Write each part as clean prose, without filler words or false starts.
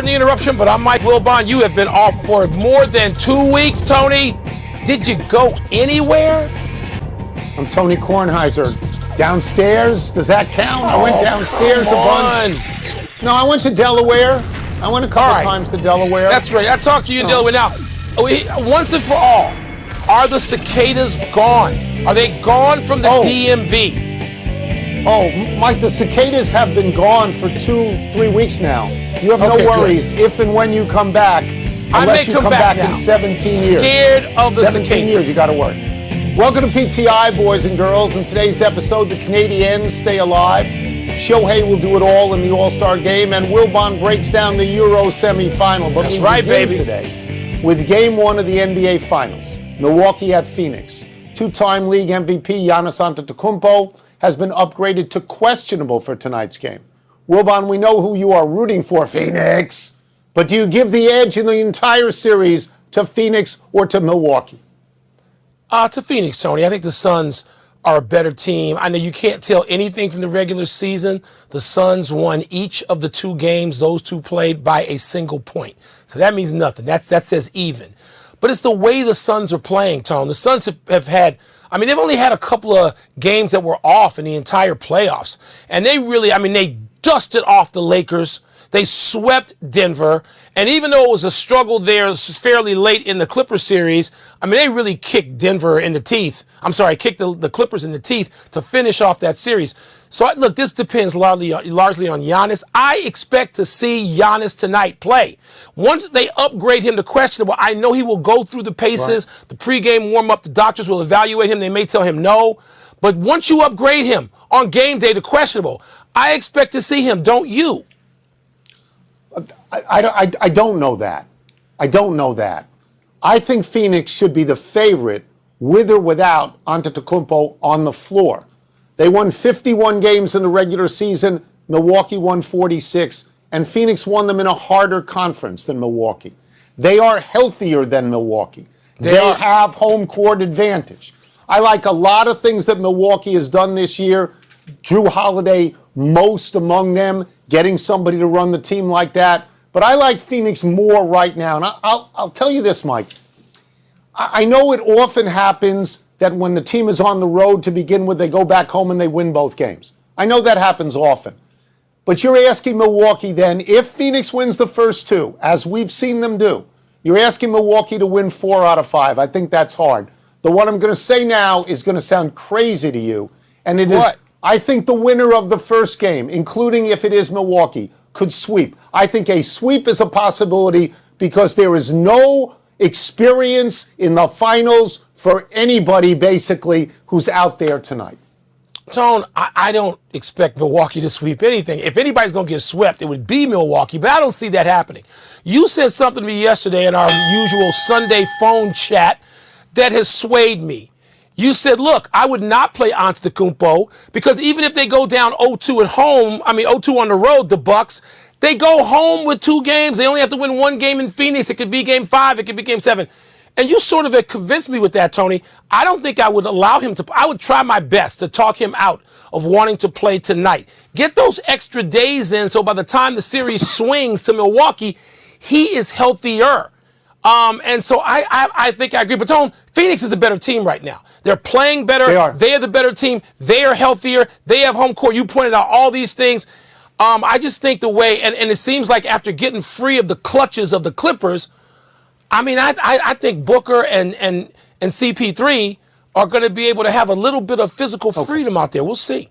Pardon the interruption, but I'm Mike Wilbon. You have been off for more than 2 weeks, Tony. Did you go anywhere? I'm Tony Kornheiser. Downstairs, does that count? I went downstairs a bunch. No, I went to Delaware. I went a couple times to Delaware. That's right. I talked to you in Delaware. Now, once and for all, are the cicadas gone? Are they gone from the DMV? Oh, Mike, the cicadas have been gone for 2-3 weeks now. You have no worries if and when you come back, unless you come back in 17 years. Scared of the 17 years, you got to work. Welcome to PTI, boys and girls. In today's episode, the Canadiens stay alive. Shohei will do it all in the All-Star game, and Wilbon breaks down the Euro semifinal. But that's right, baby. Today with Game 1 of the NBA Finals, Milwaukee at Phoenix. Two-time league MVP Giannis Antetokounmpo has been upgraded to questionable for tonight's game. Wilbon, we know who you are rooting for, Phoenix. But do you give the edge in the entire series to Phoenix or to Milwaukee? To Phoenix, Tony. I think the Suns are a better team. I know you can't tell anything from the regular season. The Suns won each of the 2 games those two played by a single point. So that means nothing. That says even. But it's the way the Suns are playing, Tone. The Suns have had, they've only had a couple of games that were off in the entire playoffs. And they really, they dusted off the Lakers. They swept Denver. And even though it was a struggle there fairly late in the Clippers series, they really kicked Denver in the teeth. Kicked the Clippers in the teeth to finish off that series. So, look, this depends largely on Giannis. I expect to see Giannis tonight play. Once they upgrade him to questionable, I know he will go through the paces, the pregame warm-up. The doctors will evaluate him. They may tell him no. But once you upgrade him on game day to questionable, I expect to see him, don't you? I don't know that. I don't know that. I think Phoenix should be the favorite with or without Antetokounmpo on the floor. They won 51 games in the regular season. Milwaukee won 46, and Phoenix won them in a harder conference than Milwaukee. They are healthier than Milwaukee. They have home court advantage. I like a lot of things that Milwaukee has done this year. Drew Holiday, most among them, getting somebody to run the team like that. But I like Phoenix more right now. And I'll tell you this, Mike. I know it often happens that when the team is on the road to begin with, they go back home and they win both games. I know that happens often. But you're asking Milwaukee then, if Phoenix wins the first 2, as we've seen them do, you're asking Milwaukee to win 4 out of 5. I think that's hard. The one I'm going to say now is going to sound crazy to you. And it is, I think the winner of the first game, including if it is Milwaukee, could sweep. I think a sweep is a possibility because there is no experience in the finals for anybody, basically, who's out there tonight. Tone, I don't expect Milwaukee to sweep anything. If anybody's going to get swept, it would be Milwaukee, but I don't see that happening. You said something to me yesterday in our usual Sunday phone chat that has swayed me. You said, look, I would not play Antetokounmpo because even if they go down 0-2 at home, 0-2 on the road, the Bucks, they go home with 2 games. They only have to win 1 game in Phoenix. It could be game 5. It could be game 7. And you sort of convinced me with that, Tony. I don't think I would allow him to. I would try my best to talk him out of wanting to play tonight. Get those extra days in so by the time the series swings to Milwaukee, he is healthier. And so I think I agree. But Tone, Phoenix is a better team right now. They're playing better. They are the better team. They are healthier. They have home court. You pointed out all these things. I just think the way, and it seems like after getting free of the clutches of the Clippers, I think Booker and CP3 are going to be able to have a little bit of physical freedom out there. We'll see.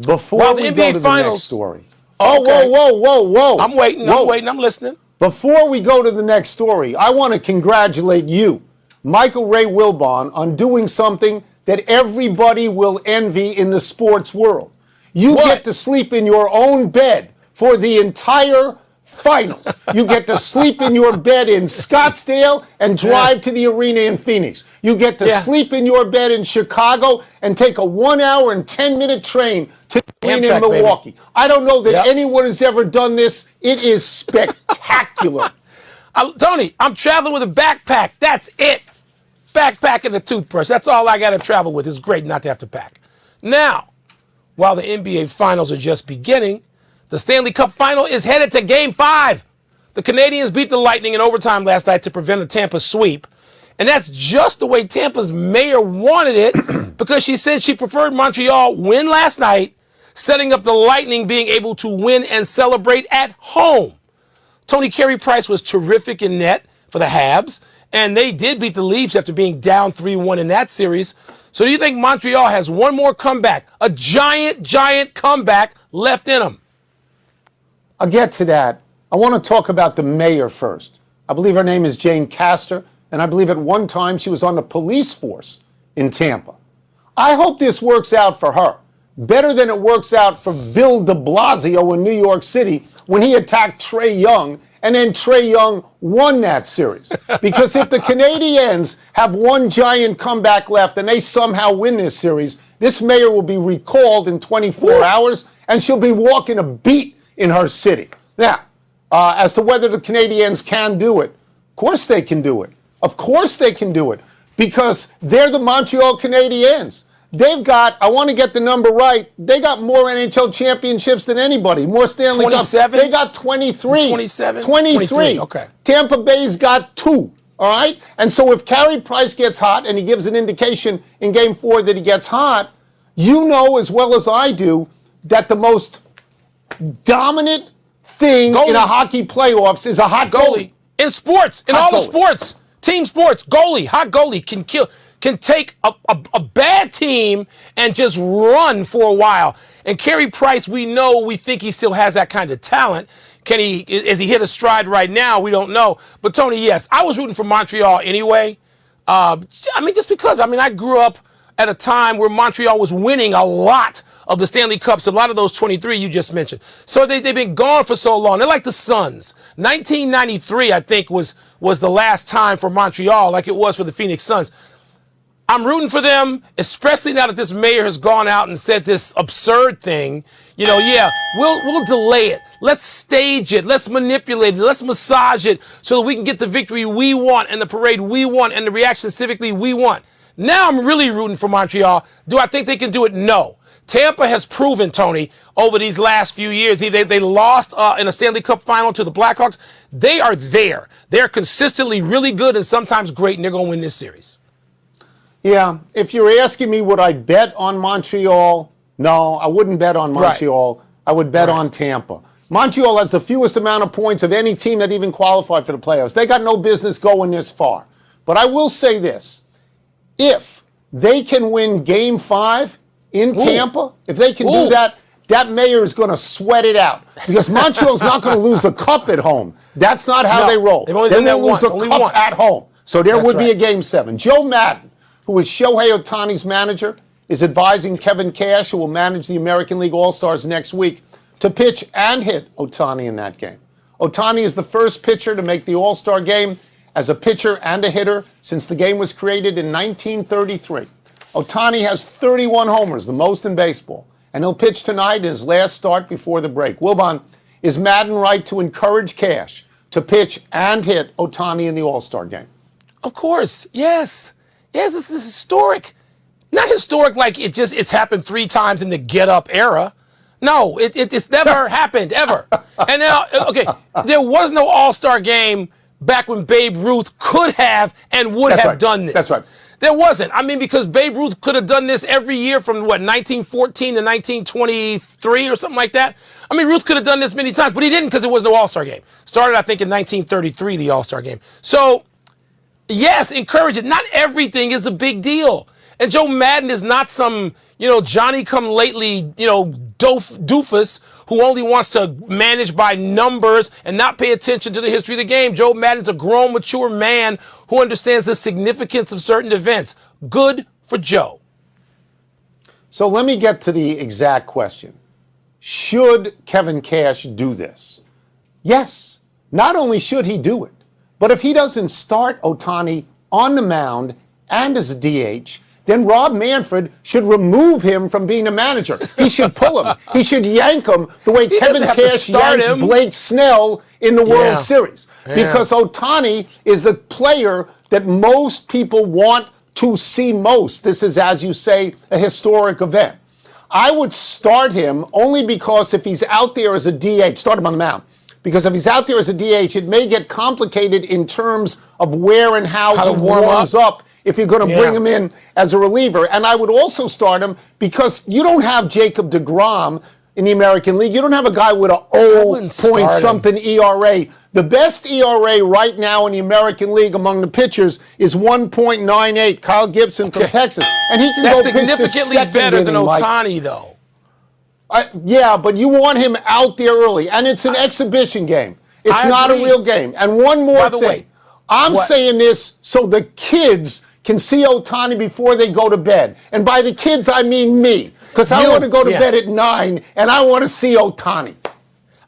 Before we go to the next story. Whoa. I'm waiting. I'm listening. Before we go to the next story, I want to congratulate you, Michael Ray Wilbon, on doing something that everybody will envy in the sports world. You get to sleep in your own bed for the entire finals. You get to sleep in your bed in Scottsdale and drive to the arena in Phoenix. You get to sleep in your bed in Chicago and take a 1 hour and 10-minute train to the arena in Milwaukee. Baby. I don't know that anyone has ever done this. It is spectacular. Tony, I'm traveling with a backpack. That's it. Backpack and a toothbrush. That's all I got to travel with. It's great not to have to pack. Now, while the NBA Finals are just beginning, the Stanley Cup Final is headed to Game 5. The Canadians beat the Lightning in overtime last night to prevent a Tampa sweep. And that's just the way Tampa's mayor wanted it because she said she preferred Montreal win last night, setting up the Lightning being able to win and celebrate at home. Tony Carey Price was terrific in net for the Habs, and they did beat the Leafs after being down 3-1 in that series. So do you think Montreal has one more comeback, a giant comeback left in them? I'll get to that. I want to talk about the mayor first. I believe her name is Jane Castor, and I believe at one time she was on the police force in Tampa. I hope this works out for her, better than it works out for Bill de Blasio in New York City when he attacked Trae Young, and then Trae Young won that series. Because if the Canadiens have one giant comeback left and they somehow win this series, this mayor will be recalled in 24 hours, and she'll be walking a beat in her city. Now, as to whether the Canadiens can do it, of course they can do it. Of course they can do it because they're the Montreal Canadiens. They've got, I want to get the number right, they got more NHL championships than anybody, more Stanley Cups. 27? They got 23. 27? 23. Okay. Tampa Bay's got 2. All right? And so if Carey Price gets hot and he gives an indication in Game 4 that he gets hot, you know as well as I do that the most dominant thing in a hockey playoffs is a hot goalie. In sports, in all the sports, team sports, hot goalie can take a bad team and just run for a while. And Carey Price, we think he still has that kind of talent. Is he hit a stride right now? We don't know. But Tony, yes, I was rooting for Montreal anyway. Just because, I grew up at a time where Montreal was winning a lot of the Stanley Cups, a lot of those 23 you just mentioned. So they've been gone for so long. They're like the Suns. 1993, I think, was the last time for Montreal, like it was for the Phoenix Suns. I'm rooting for them, especially now that this mayor has gone out and said this absurd thing. We'll delay it. Let's stage it. Let's manipulate it. Let's massage it so that we can get the victory we want and the parade we want and the reaction civically we want. Now I'm really rooting for Montreal. Do I think they can do it? No. Tampa has proven, Tony, over these last few years, they lost in a Stanley Cup final to the Blackhawks. They are there. They're consistently really good and sometimes great, and they're going to win this series. Yeah, if you're asking me would I bet on Montreal, no, I wouldn't bet on Montreal. Right. I would bet on Tampa. Montreal has the fewest amount of points of any team that even qualified for the playoffs. They got no business going this far. But I will say this. If they can win Game 5 in Tampa, if they can do that, that mayor is going to sweat it out. Because Montreal's not going to lose the cup at home. That's not how they roll. They won't lose the cup at home. So there would be a Game 7. Joe Madden, who is Shohei Ohtani's manager, is advising Kevin Cash, who will manage the American League All-Stars next week, to pitch and hit Ohtani in that game. Ohtani is the first pitcher to make the All-Star game as a pitcher and a hitter since the game was created in 1933. Ohtani has 31 homers, the most in baseball, and he'll pitch tonight in his last start before the break. Wilbon, is Madden right to encourage Cash to pitch and hit Ohtani in the All-Star game? Of course, yes. Yes, this is historic. Not historic like it's happened 3 times in the get-up era. No, it's never happened, ever. And now, there was no All-Star game back when Babe Ruth could have and would have done this. That's right. There wasn't. Because Babe Ruth could have done this every year from, 1914 to 1923 or something like that. Ruth could have done this many times, but he didn't because there was no All-Star game. Started, I think, in 1933, the All-Star game. So, yes, encourage it. Not everything is a big deal. And Joe Madden is not some, Johnny-come-lately, doofus who only wants to manage by numbers and not pay attention to the history of the game. Joe Madden's a grown, mature man who understands the significance of certain events. Good for Joe. So let me get to the exact question. Should Kevin Cash do this? Yes. Not only should he do it, but if he doesn't start Ohtani on the mound and as a DH, then Rob Manfred should remove him from being a manager. He should pull him. He should yank him the way Kevin Cash yanked Blake Snell in the World Series. Yeah. Because Ohtani is the player that most people want to see most. This is, as you say, a historic event. I would start him only because if he's out there as a DH, start him on the mound. because if he's out there as a DH, it may get complicated in terms of where and how to he warm warms up if you're going to bring him in as a reliever. And I would also start him because you don't have Jacob deGrom in the American League. You don't have a guy with a 0-point-something ERA. The best ERA right now in the American League among the pitchers is 1.98. Kyle Gibson from Texas. And he can That's go pitch the significantly second better than inning, Mike. Ohtani, though. Yeah, but you want him out there early. And it's an exhibition game. It's not a real game. And one more thing. I'm saying this so the kids can see Ohtani before they go to bed. And by the kids, I mean me. Because I want to go to bed at 9, and I want to see Ohtani.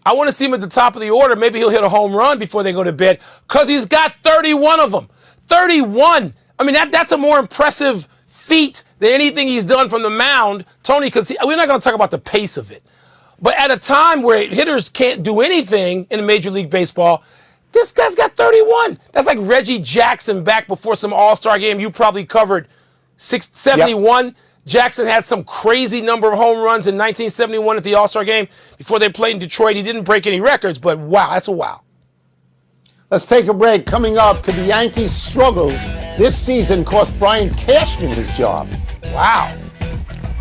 I want to see him at the top of the order. Maybe he'll hit a home run before they go to bed because he's got 31 of them. 31. I mean, that's a more impressive feat than anything he's done from the mound, Tony, because we're not going to talk about the pace of it. But at a time where hitters can't do anything in Major League Baseball, this guy's got 31. That's like Reggie Jackson back before some All-Star game you probably covered, 71. Yep. Jackson had some crazy number of home runs in 1971 at the All-Star game before they played in Detroit. He didn't break any records, but wow, that's a wow. Let's take a break. Coming up, could the Yankees' struggles this season cost Brian Cashman his job? Wow.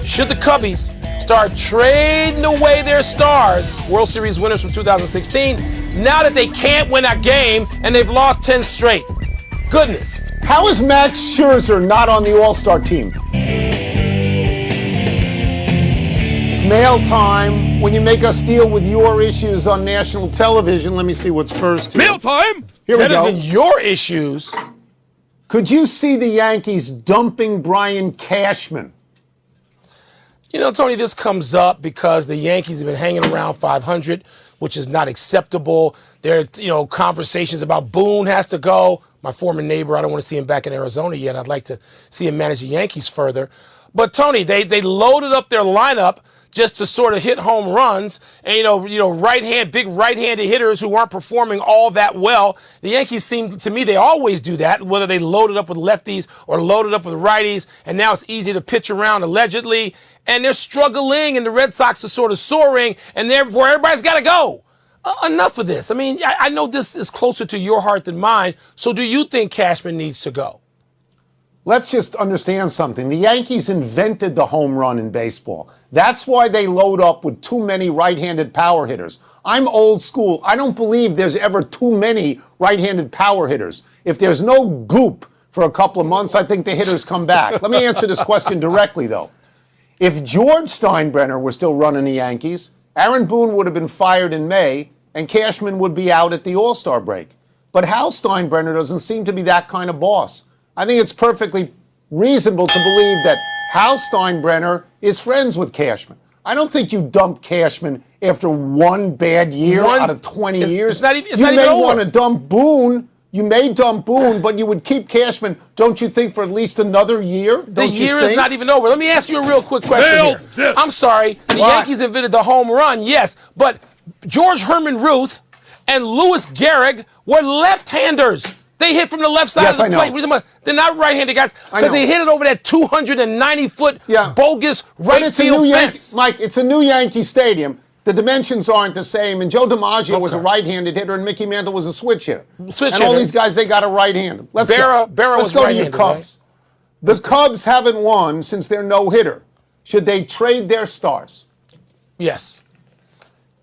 Should the Cubbies start trading away their stars, World Series winners from 2016, now that they can't win a game and they've lost 10 straight? Goodness. How is Max Scherzer not on the All-Star team? Mail time. When you make us deal with your issues on national television, let me see what's first here. Mail time! Here we go. Better than your issues. Could you see the Yankees dumping Brian Cashman? You know, Tony, this comes up because the Yankees have been hanging around 500, which is not acceptable. There are, conversations about Boone has to go. My former neighbor, I don't want to see him back in Arizona yet. I'd like to see him manage the Yankees further. But, Tony, they loaded up their lineup just to sort of hit home runs, and big right-handed hitters who aren't performing all that well. The Yankees seem to me they always do that, whether they loaded up with lefties or loaded up with righties, and now it's easy to pitch around allegedly, and they're struggling, and the Red Sox are sort of soaring, and therefore everybody's got to go. Enough of this. I mean, I know this is closer to your heart than mine. So do you think Cashman needs to go? Let's just understand something. The Yankees invented the home run in baseball. That's why they load up with too many right-handed power hitters. I'm old school. I don't believe there's ever too many right-handed power hitters. If there's no goop for a couple of months, I think the hitters come back. Let me answer this question directly, though. If George Steinbrenner were still running the Yankees, Aaron Boone would have been fired in May, and Cashman would be out at the All-Star break. But Hal Steinbrenner doesn't seem to be that kind of boss. I think it's perfectly reasonable to believe that Hal Steinbrenner is friends with Cashman. I don't think you dump Cashman after one bad year out of 20 years. You may want to dump Boone. You may dump Boone, but you would keep Cashman, don't you think, for at least another year? The year is not even over. Let me ask you a real quick question here. I'm sorry. The Yankees invented the home run, yes, but George Herman Ruth and Louis Gehrig were left-handers. They hit from the left side of the plate. They're not right-handed guys because they hit it over that 290-foot bogus right field fence. Mike, it's a new Yankee Stadium. The dimensions aren't the same. And Joe DiMaggio was a right-handed hitter, and Mickey Mantle was a switch hitter. All these guys, they got a right-handed. Let's go to your Cubs. Right? The Cubs haven't won since their no-hitter. Should they trade their stars? Yes.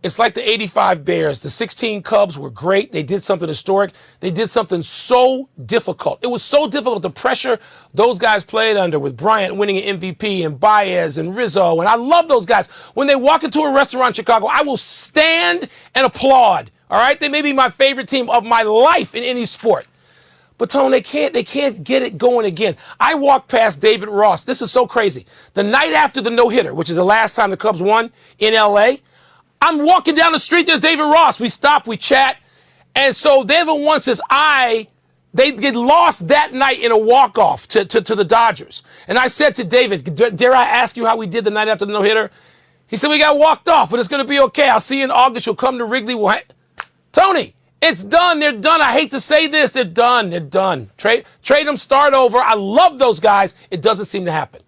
It's like the 85 Bears. The 16 Cubs were great. They did something historic. They did something so difficult. It was so difficult. The pressure those guys played under with Bryant winning an MVP and Baez and Rizzo. And I love those guys. When they walk into a restaurant in Chicago, I will stand and applaud. All right? They may be my favorite team of my life in any sport. But, Tone, they can't get it going again. I walked past David Ross. This is so crazy. The night after the no-hitter, which is the last time the Cubs won in L.A., I'm walking down the street, there's David Ross. We stop, we chat. And so David wants his eye. They get lost that night in a walk-off to the Dodgers. And I said to David, dare I ask you how we did the night after the no-hitter? He said, we got walked off, but it's going to be okay. I'll see you in August. You'll come to Wrigley. Tony, it's done. They're done. I hate to say this. They're done. They're done. Trade them, start over. I love those guys. It doesn't seem to happen.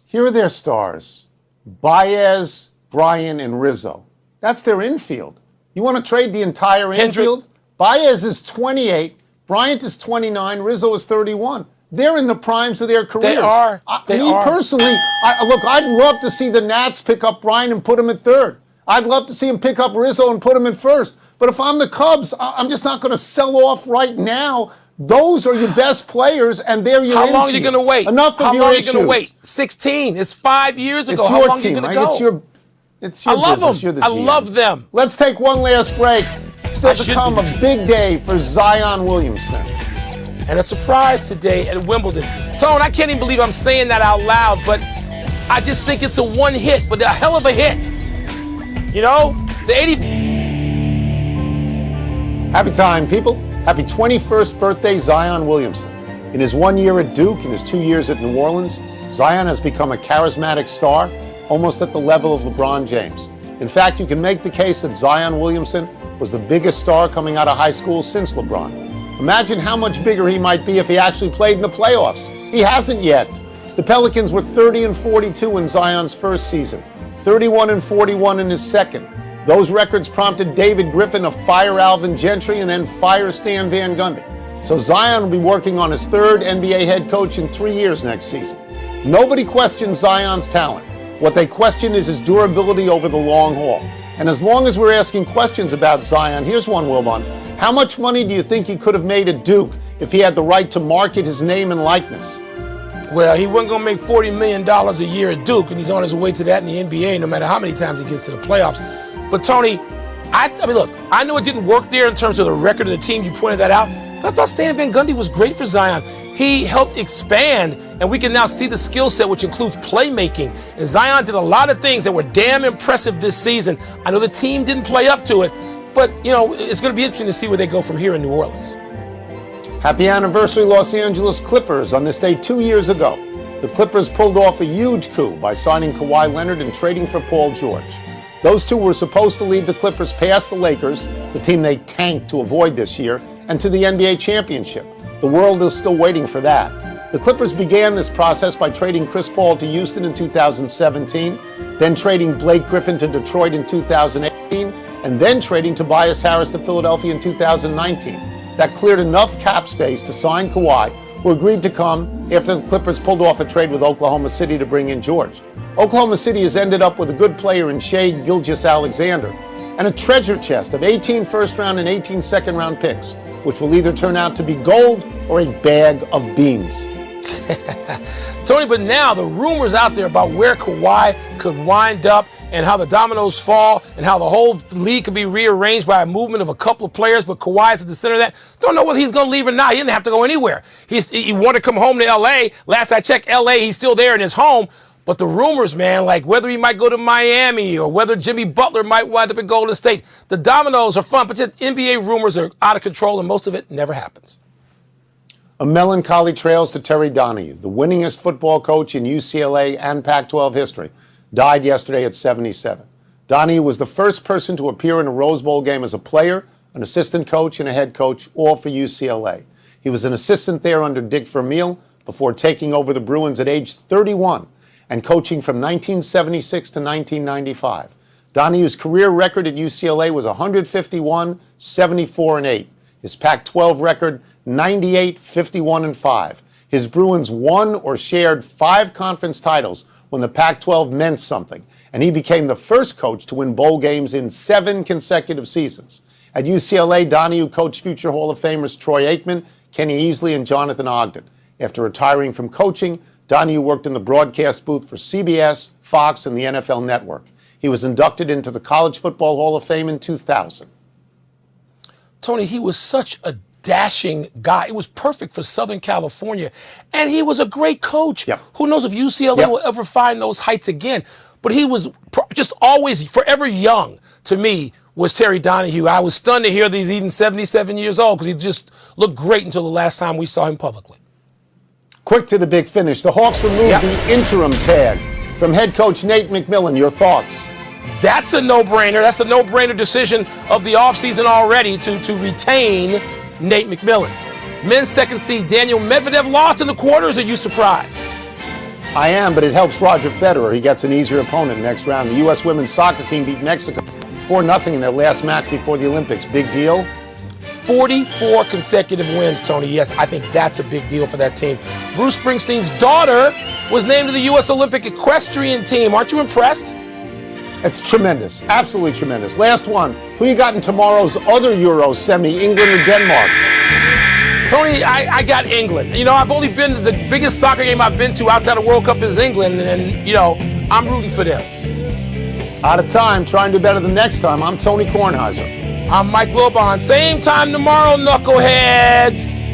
Here are their stars. Baez, Bryan, and Rizzo. That's their infield. You want to trade the entire infield? Baez is 28, Bryant is 29, Rizzo is 31. They're in the primes of their careers. They are. Personally, I'd love to see the Nats pick up Bryant and put him at third. I'd love to see him pick up Rizzo and put him at first. But if I'm the Cubs, I'm just not going to sell off right now. Those are your best players, and they're your How long are you going to wait? Enough of How your long are you issues. going to wait? 16. It's 5 years ago. It's How your long team, are you going to go? It's your I love business. them. You're the I GM. love them. Let's take one last break. Still to come, a big day for Zion Williamson. And a surprise today at Wimbledon. Tone, I can't even believe I'm saying that out loud, but I just think it's a one hit, but a hell of a hit. You know, the 80. Happy time, people. Happy 21st birthday, Zion Williamson. In his 1 year at Duke and his 2 years at New Orleans, Zion has become a charismatic star, almost at the level of LeBron James. In fact, you can make the case that Zion Williamson was the biggest star coming out of high school since LeBron. Imagine how much bigger he might be if he actually played in the playoffs. He hasn't yet. The Pelicans were 30-42 in Zion's first season, 31-41 in his second. Those records prompted David Griffin to fire Alvin Gentry and then fire Stan Van Gundy. So Zion will be working on his third NBA head coach in 3 years next season. Nobody questions Zion's talent. What they question is his durability over the long haul. And as long as we're asking questions about Zion, here's one, Wilbon. How much money do you think he could have made at Duke if he had the right to market his name and likeness? Well, he wasn't going to make $40 million a year at Duke, and he's on his way to that in the NBA no matter how many times he gets to the playoffs. But, Tony, I mean, look, I know it didn't work there in terms of the record of the team. You pointed that out. But I thought Stan Van Gundy was great for Zion. He helped expand, and we can now see the skill set, which includes playmaking. And Zion did a lot of things that were damn impressive this season. I know the team didn't play up to it, but, you know, it's going to be interesting to see where they go from here in New Orleans. Happy anniversary, Los Angeles Clippers. On this day 2 years ago, the Clippers pulled off a huge coup by signing Kawhi Leonard and trading for Paul George. Those two were supposed to lead the Clippers past the Lakers, the team they tanked to avoid this year, and to the NBA championship. The world is still waiting for that. The Clippers began this process by trading Chris Paul to Houston in 2017, then trading Blake Griffin to Detroit in 2018, and then trading Tobias Harris to Philadelphia in 2019. That cleared enough cap space to sign Kawhi, who agreed to come after the Clippers pulled off a trade with Oklahoma City to bring in George. Oklahoma City has ended up with a good player in Shai Gilgeous-Alexander and a treasure chest of 18 first-round and 18 second-round picks, which will either turn out to be gold or a bag of beans. Tony, but now the rumors out there about where Kawhi could wind up and how the dominoes fall and how the whole league could be rearranged by a movement of a couple of players, but Kawhi's at the center of that. Don't know whether he's going to leave or not. He didn't have to go anywhere. He wanted to come home to L.A. Last I checked, L.A., he's still there in his home. But the rumors, man, like whether he might go to Miami or whether Jimmy Butler might wind up in Golden State, the dominoes are fun, but just NBA rumors are out of control, and most of it never happens. A melancholy trails to Terry Donahue, the winningest football coach in UCLA and Pac-12 history, died yesterday at 77. Donahue was the first person to appear in a Rose Bowl game as a player, an assistant coach, and a head coach, all for UCLA. He was an assistant there under Dick Vermeil before taking over the Bruins at age 31 and coaching from 1976 to 1995. Donahue's career record at UCLA was 151, 74, and 8. His Pac-12 record, 98, 51, and 5. His Bruins won or shared 5 conference titles when the Pac-12 meant something, and he became the first coach to win bowl games in 7 consecutive seasons. At UCLA, Donahue coached future Hall of Famers Troy Aikman, Kenny Easley, and Jonathan Ogden. After retiring from coaching, Donahue worked in the broadcast booth for CBS, Fox, and the NFL Network. He was inducted into the College Football Hall of Fame in 2000. Tony, he was such a dashing guy. It was perfect for Southern California, and he was a great coach. Yep. Who knows if UCLA Yep. will ever find those heights again? But he was just always forever young to me was Terry Donahue. I was stunned to hear that he's even 77 years old because he just looked great until the last time we saw him publicly. Quick to the big finish. The Hawks removed the interim tag from head coach Nate McMillan. Your thoughts? That's a no-brainer. That's the no-brainer decision of the offseason already to retain Nate McMillan. Men's second seed Daniel Medvedev lost in the quarters. Are you surprised? I am, but it helps Roger Federer. He gets an easier opponent next round. The U.S. women's soccer team beat Mexico 4-0 in their last match before the Olympics. Big deal. 44 consecutive wins, Tony. Yes, I think that's a big deal for that team. Bruce Springsteen's daughter was named to the U.S. Olympic equestrian team. Aren't you impressed? It's tremendous. Absolutely tremendous. Last one. Who you got in tomorrow's other Euro semi, England or Denmark? Tony, I got England. You know, I've only been to the biggest soccer game I've been to outside of World Cup is England, and, you know, I'm rooting for them. Out of time. Try and do better the next time. I'm Tony Kornheiser. I'm Mike Wilbon. Same time tomorrow, knuckleheads.